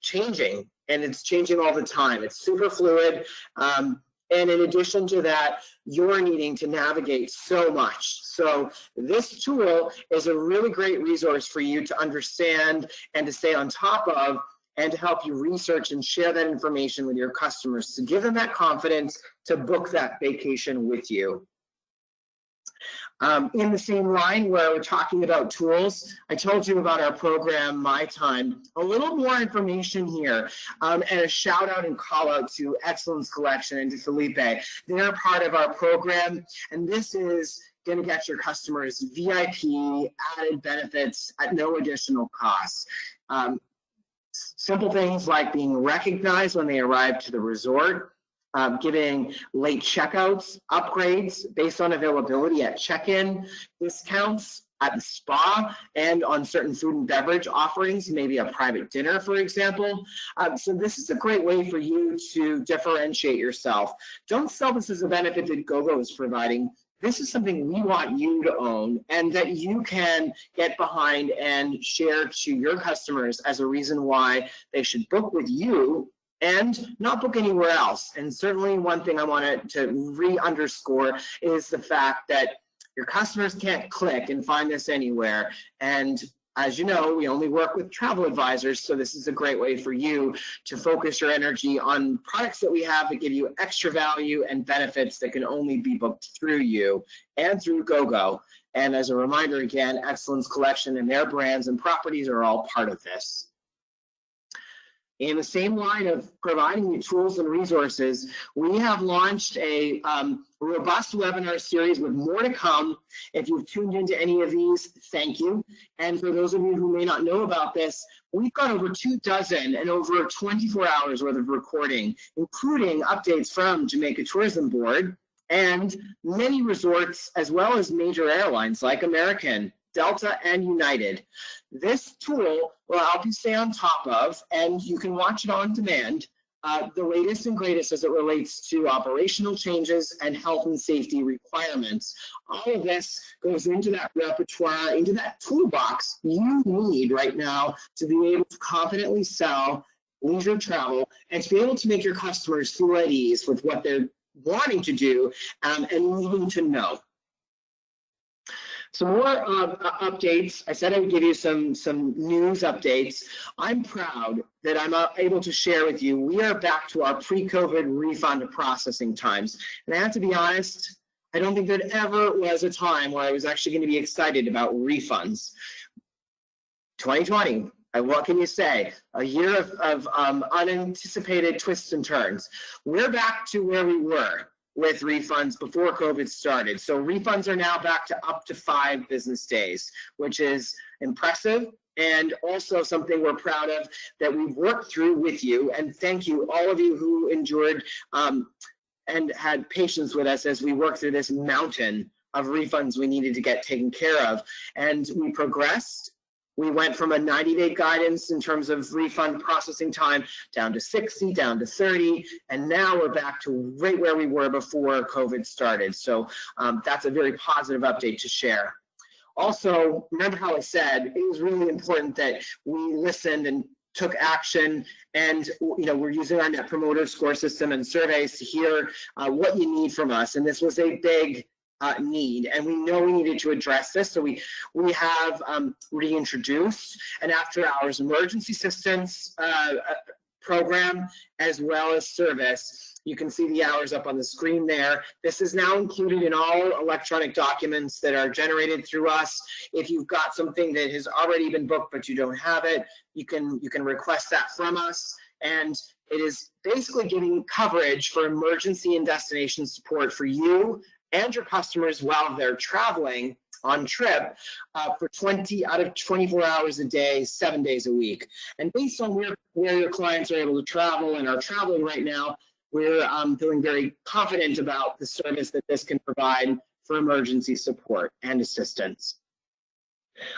changing, and it's changing all the time. It's super fluid. And in addition to that, you're needing to navigate so much. So this tool is a really great resource for you to understand and to stay on top of, and to help you research and share that information with your customers, to give them that confidence to book that vacation with you. In the same line where we're talking about tools, I told you about our program, My Time. A little more information here, and a shout out and call out to Excellence Collection and to Felipe. They're part of our program, and this is going to get your customers VIP added benefits at no additional cost. Simple things like being recognized when they arrive to the resort, giving late checkouts, upgrades based on availability at check-in, discounts at the spa, and on certain food and beverage offerings, maybe a private dinner, for example. So this is a great way for you to differentiate yourself. Don't sell this as a benefit that GOGO is providing. This is something we want you to own, and that you can get behind and share to your customers as a reason why they should book with you and not book anywhere else. And certainly one thing I wanted to re-underscore is the fact that your customers can't click and find this anywhere. And as you know, we only work with travel advisors, so this is a great way for you to focus your energy on products that we have that give you extra value and benefits that can only be booked through you and through GOGO. And as a reminder again, Excellence Collection and their brands and properties are all part of this. In the same line of providing you tools and resources, we have launched a robust webinar series with more to come. If you've tuned into any of these, thank you. And for those of you who may not know about this, we've got over 24 and over 24 hours worth of recording, including updates from Jamaica Tourism Board and many resorts, as well as major airlines like American, Delta, and United. This tool will help you stay on top of, and you can watch it on demand, the latest and greatest as it relates to operational changes and health and safety requirements. All of this goes into that repertoire, into that toolbox you need right now to be able to confidently sell leisure travel and to be able to make your customers feel at ease with what they're wanting to do and needing to know. Some more updates. I said I would give you some news updates. I'm proud that I'm able to share with you, we are back to our pre-COVID refund processing times. And I have to be honest, I don't think there ever was a time where I was actually going to be excited about refunds. 2020, what can you say? A year of unanticipated twists and turns. We're back to where we were with refunds before COVID started. So refunds are now back to up to 5 business days, which is impressive and also something we're proud of that we've worked through with you. And thank you, all of you who endured and had patience with us as we worked through this mountain of refunds we needed to get taken care of. And we progressed. We went from a 90-day guidance in terms of refund processing time down to 60, down to 30, and now we're back to right where we were before COVID started. So that's a very positive update to share. Also, remember how I said it was really important that we listened and took action, and we're using our Net Promoter Score system and surveys to hear what you need from us. And this was a big need, and we know we needed to address this, so we have reintroduced an after-hours emergency assistance program as well as service. You can see the hours up on the screen there. This is now included in all electronic documents that are generated through us. If you've got something that has already been booked but you don't have it, you can request that from us. And it is basically giving coverage for emergency and destination support for you and your customers while they're traveling on trip for 20 out of 24 hours a day, 7 days a week. And based on where your clients are able to travel and are traveling right now, we're feeling very confident about the service that this can provide for emergency support and assistance.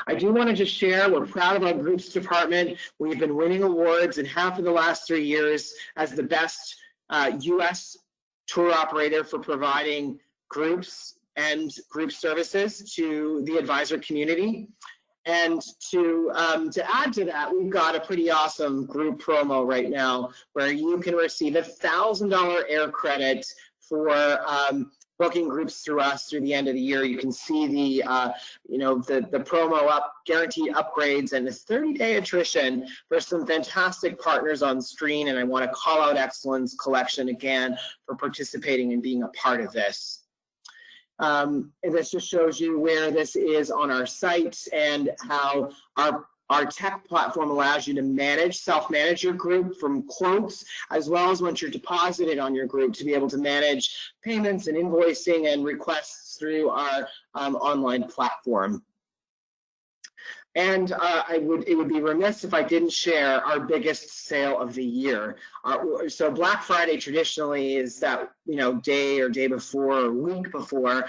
I do want to just share, we're proud of our groups department. We've been winning awards in half of the last 3 years as the best U.S. tour operator for providing groups and group services to the advisor community. And to add to that, we've got a pretty awesome group promo right now where you can receive a $1,000 air credit for booking groups through us through the end of the year. You can see the promo guarantee upgrades and the 30-day attrition for some fantastic partners on screen. And I want to call out Excellence Collection again for participating and being a part of this. And this just shows you where this is on our site and how our tech platform allows you to self-manage your group from quotes, as well as once you're deposited on your group to be able to manage payments and invoicing and requests through our online platform. And it would be remiss if I didn't share our biggest sale of the year. So Black Friday traditionally is that day or day before or week before.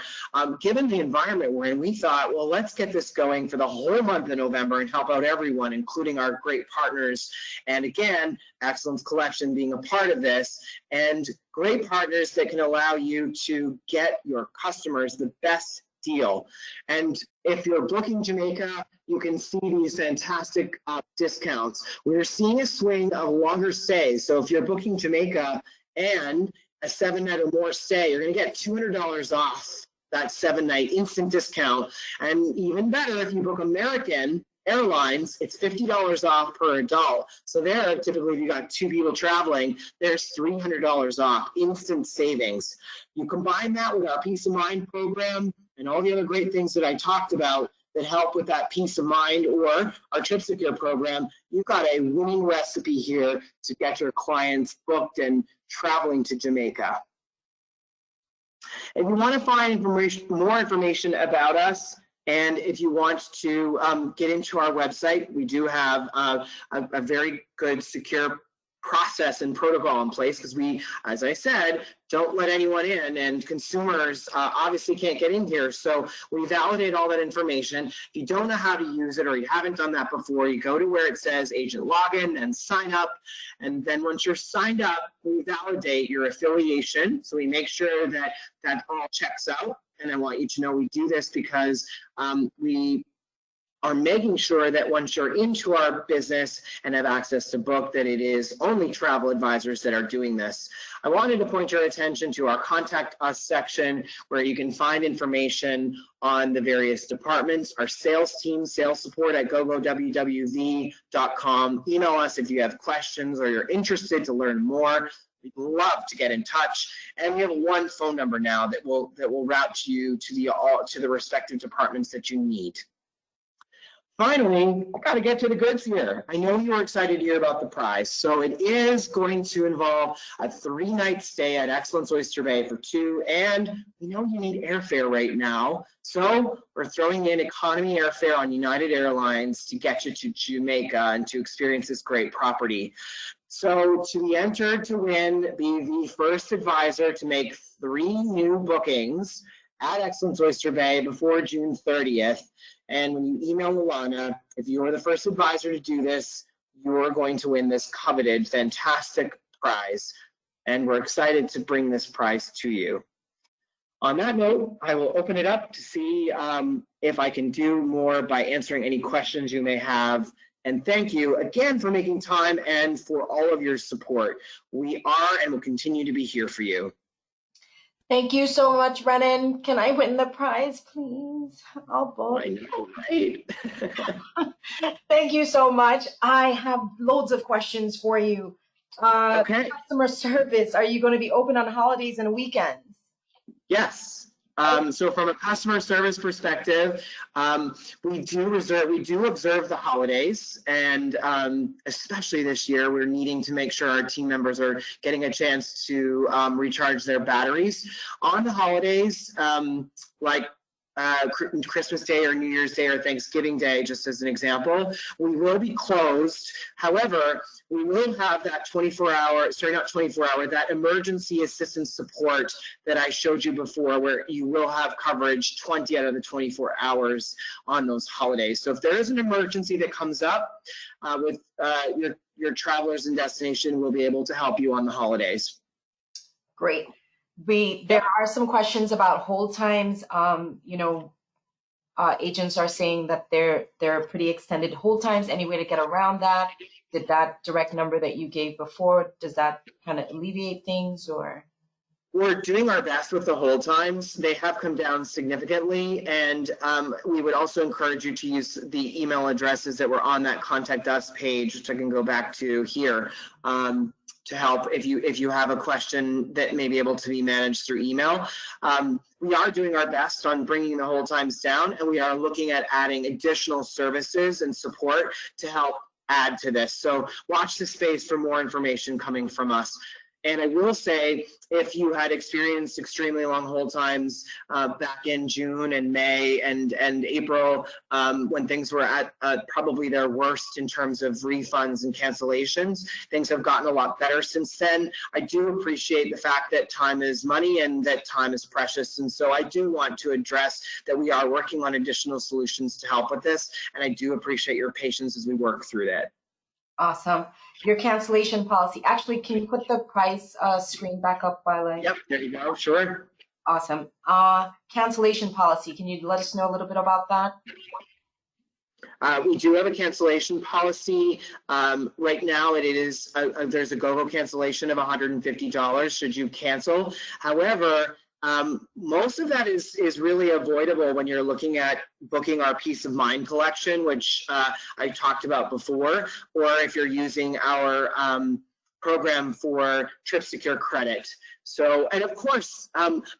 Given the environment we're in, we thought, well, let's get this going for the whole month of November and help out everyone, including our great partners. And again, Excellence Collection being a part of this, and great partners that can allow you to get your customers the best deal. And if you're booking Jamaica, you can see these fantastic discounts. We're seeing a swing of longer stays. So if you're booking Jamaica and a 7-night or more stay, you're going to get $200 off that 7-night instant discount. And even better, if you book American Airlines, it's $50 off per adult. So there, typically, if you got 2 people traveling, there's $300 off, instant savings. You combine that with our Peace of Mind program and all the other great things that I talked about that help with that peace of mind, or our Trip Secure program, you've got a winning recipe here to get your clients booked and traveling to Jamaica. If you want to find more information about us, and if you want to get into our website, we do have a very good, secure process and protocol in place, because we, as I said, don't let anyone in, and consumers obviously can't get in here. So we validate all that information. If you don't know how to use it or you haven't done that before, you go to where it says agent login and sign up. And then once you're signed up, we validate your affiliation. So we make sure that that all checks out. And I want you to know we do this because we are making sure that once you're into our business and have access to book, that it is only travel advisors that are doing this. I wanted to point your attention to our Contact Us section, where you can find information on the various departments, our sales team, sales support at gogowwv.com. Email us if you have questions or you're interested to learn more. We'd love to get in touch, and we have one phone number now that will route you to the respective departments that you need. Finally, I've got to get to the goods here. I know you are excited to hear about the prize. So it is going to involve a 3-night stay at Excellence Oyster Bay for 2, and we know you need airfare right now. So we're throwing in economy airfare on United Airlines to get you to Jamaica and to experience this great property. So to be entered to win, be the first advisor to make 3 new bookings at Excellence Oyster Bay before June 30th. And when you email Alana, if you are the first advisor to do this, you're going to win this coveted, fantastic prize. And we're excited to bring this prize to you. On that note, I will open it up to see if I can do more by answering any questions you may have. And thank you again for making time and for all of your support. We are and will continue to be here for you. Thank you so much, Brennan. Can I win the prize, please? I'll vote. I know, right? Thank you so much. I have loads of questions for you. Okay. Customer service, are you going to be open on holidays and weekends? Yes. So from a customer service perspective, we do observe the holidays, and especially this year, we're needing to make sure our team members are getting a chance to recharge their batteries. On the holidays, like Christmas Day or New Year's Day or Thanksgiving Day, just as an example, we will be closed. However, we will have that that emergency assistance support that I showed you before, where you will have coverage 20 out of the 24 hours on those holidays. So if there is an emergency that comes up with your travelers and destination, we'll be able to help you on the holidays. Great. There are some questions about hold times. Agents are saying that there are pretty extended hold times. Any way to get around that? Did that direct number that you gave before, does that kind of alleviate things, or? We're doing our best with the hold times. They have come down significantly, and we would also encourage you to use the email addresses that were on that Contact Us page, which I can go back to here, to help if you have a question that may be able to be managed through email. We are doing our best on bringing the hold times down, and we are looking at adding additional services and support to help add to this. So watch this space for more information coming from us. And I will say, if you had experienced extremely long hold times back in June and May and April, when things were at probably their worst in terms of refunds and cancellations, things have gotten a lot better since then. I do appreciate the fact that time is money and that time is precious. And so I do want to address that we are working on additional solutions to help with this. And I do appreciate your patience as we work through that. Awesome. Your cancellation policy. Actually, can you put the price screen back up while I? Yep, there you go. Sure. Awesome. Cancellation policy. Can you let us know a little bit about that? We do have a cancellation policy. Right now, it is there's a GOGO cancellation of $150 should you cancel. However, most of that is really avoidable when you're looking at booking our Peace of Mind collection, which I talked about before, or if you're using our program for Trip Secure credit. So, and of course,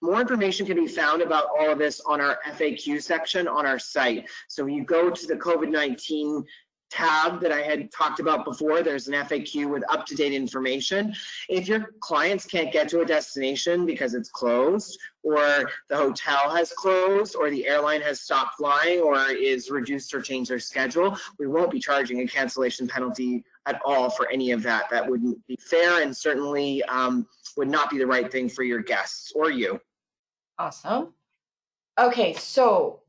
more information can be found about all of this on our FAQ section on our site. So when you go to the COVID-19 tab that I had talked about before, there's an FAQ with up-to-date information. If your clients can't get to a destination because it's closed, or the hotel has closed, or the airline has stopped flying, or is reduced or changed their schedule, we won't be charging a cancellation penalty at all for any of that. That wouldn't be fair, and certainly would not be the right thing for your guests or you. Awesome. Okay, so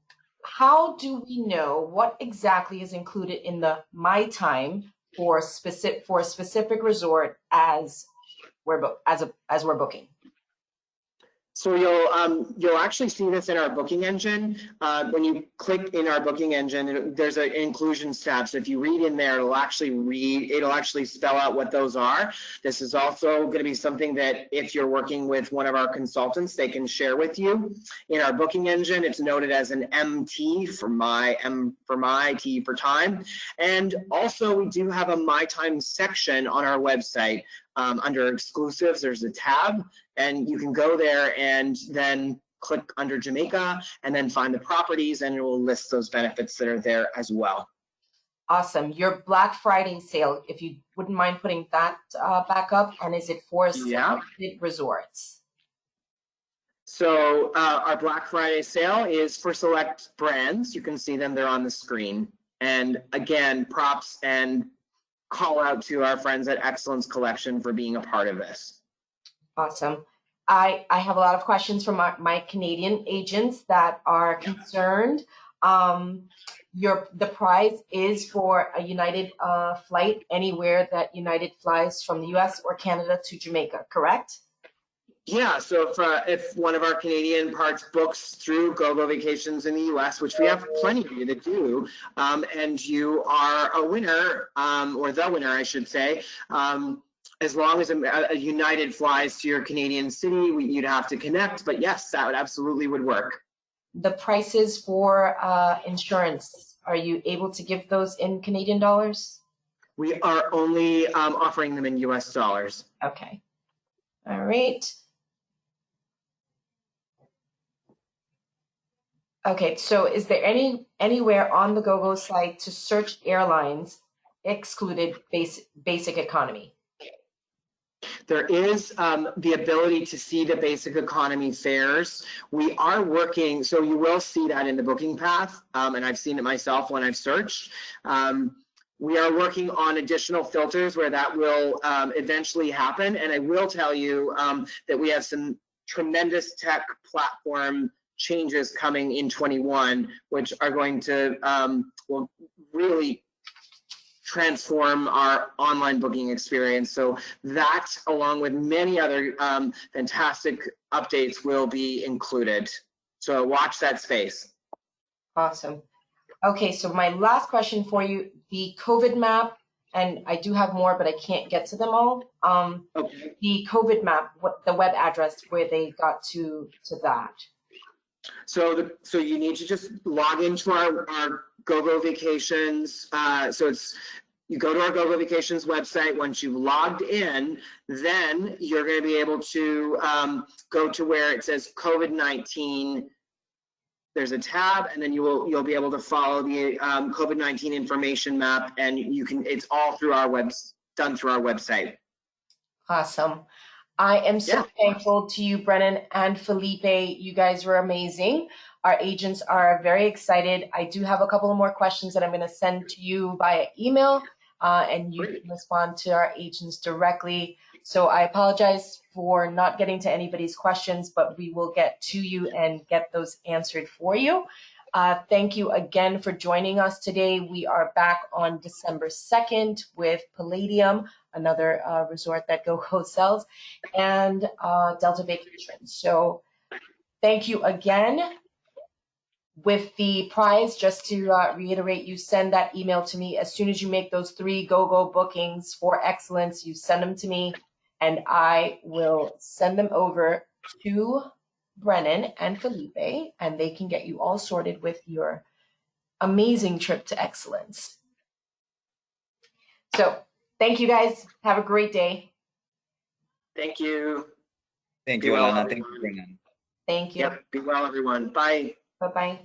how do we know what exactly is included in the my time for a specific resort as we're booking? So you'll actually see this in our booking engine. When you click in our booking engine, there's an inclusions tab. So if you read in there, it'll actually spell out what those are. This is also going to be something that if you're working with one of our consultants, they can share with you. In our booking engine, it's noted as an MT for T for time. And also we do have a My Time section on our website. Under exclusives, there's a tab, and you can go there and then click under Jamaica and then find the properties, and it will list those benefits that are there as well. Awesome. Your Black Friday sale, if you wouldn't mind putting that back up, and is it for selected resorts? So our Black Friday sale is for select brands. You can see them, they're on the screen. And again, props and call out to our friends at Excellence Collection for being a part of this. Awesome. I have a lot of questions from my Canadian agents that are concerned. The prize is for a United flight anywhere that United flies from the US or Canada to Jamaica, correct? Yeah, so if one of our Canadian parts books through GOGO Vacations in the US, which we have plenty of you that do, and you are a winner, or the winner, I should say, as long as a United flies to your Canadian city, you'd have to connect, but yes, that absolutely would work. The prices for insurance, are you able to give those in Canadian dollars? We are only offering them in US dollars. Okay. All right. Okay, so is there anywhere on the GOGO site to search airlines excluded basic economy? There is the ability to see the basic economy fares. We are working, so you will see that in the booking path, and I've seen it myself when I've searched. We are working on additional filters where that will eventually happen, and I will tell you that we have some tremendous tech platform changes coming in 21, which are going to will really transform our online booking experience. So that, along with many other fantastic updates, will be included. So watch that space. Awesome. Okay, so my last question for you, the COVID map, and I do have more, but I can't get to them all. Okay. The COVID map, what the web address where they got to that. So you need to just log into our GOGO Vacations. So you go to our GOGO Vacations website. Once you've logged in, then you're going to be able to go to where it says COVID-19. There's a tab, and then you'll be able to follow the COVID-19 information map, and it's all through done through our website. Awesome. I am so thankful to you, Brennan and Felipe. You guys were amazing. Our agents are very excited. I do have a couple of more questions that I'm going to send to you via email, and you can respond to our agents directly. So I apologize for not getting to anybody's questions, but we will get to you and get those answered for you. Thank you again for joining us today. We are back on December 2nd with Palladium, another resort that GOGO sells, and Delta Vacations. So thank you again. With the prize, just to reiterate, you send that email to me as soon as you make those 3 GOGO bookings for Excellence. You send them to me, and I will send them over to Brennan and Felipe, and they can get you all sorted with your amazing trip to Excellence. So thank you, guys. Have a great day. Thank you. Thank you, Alana. Thank you, Brennan. Thank you. Yep. Be well, everyone. Bye. Bye-bye.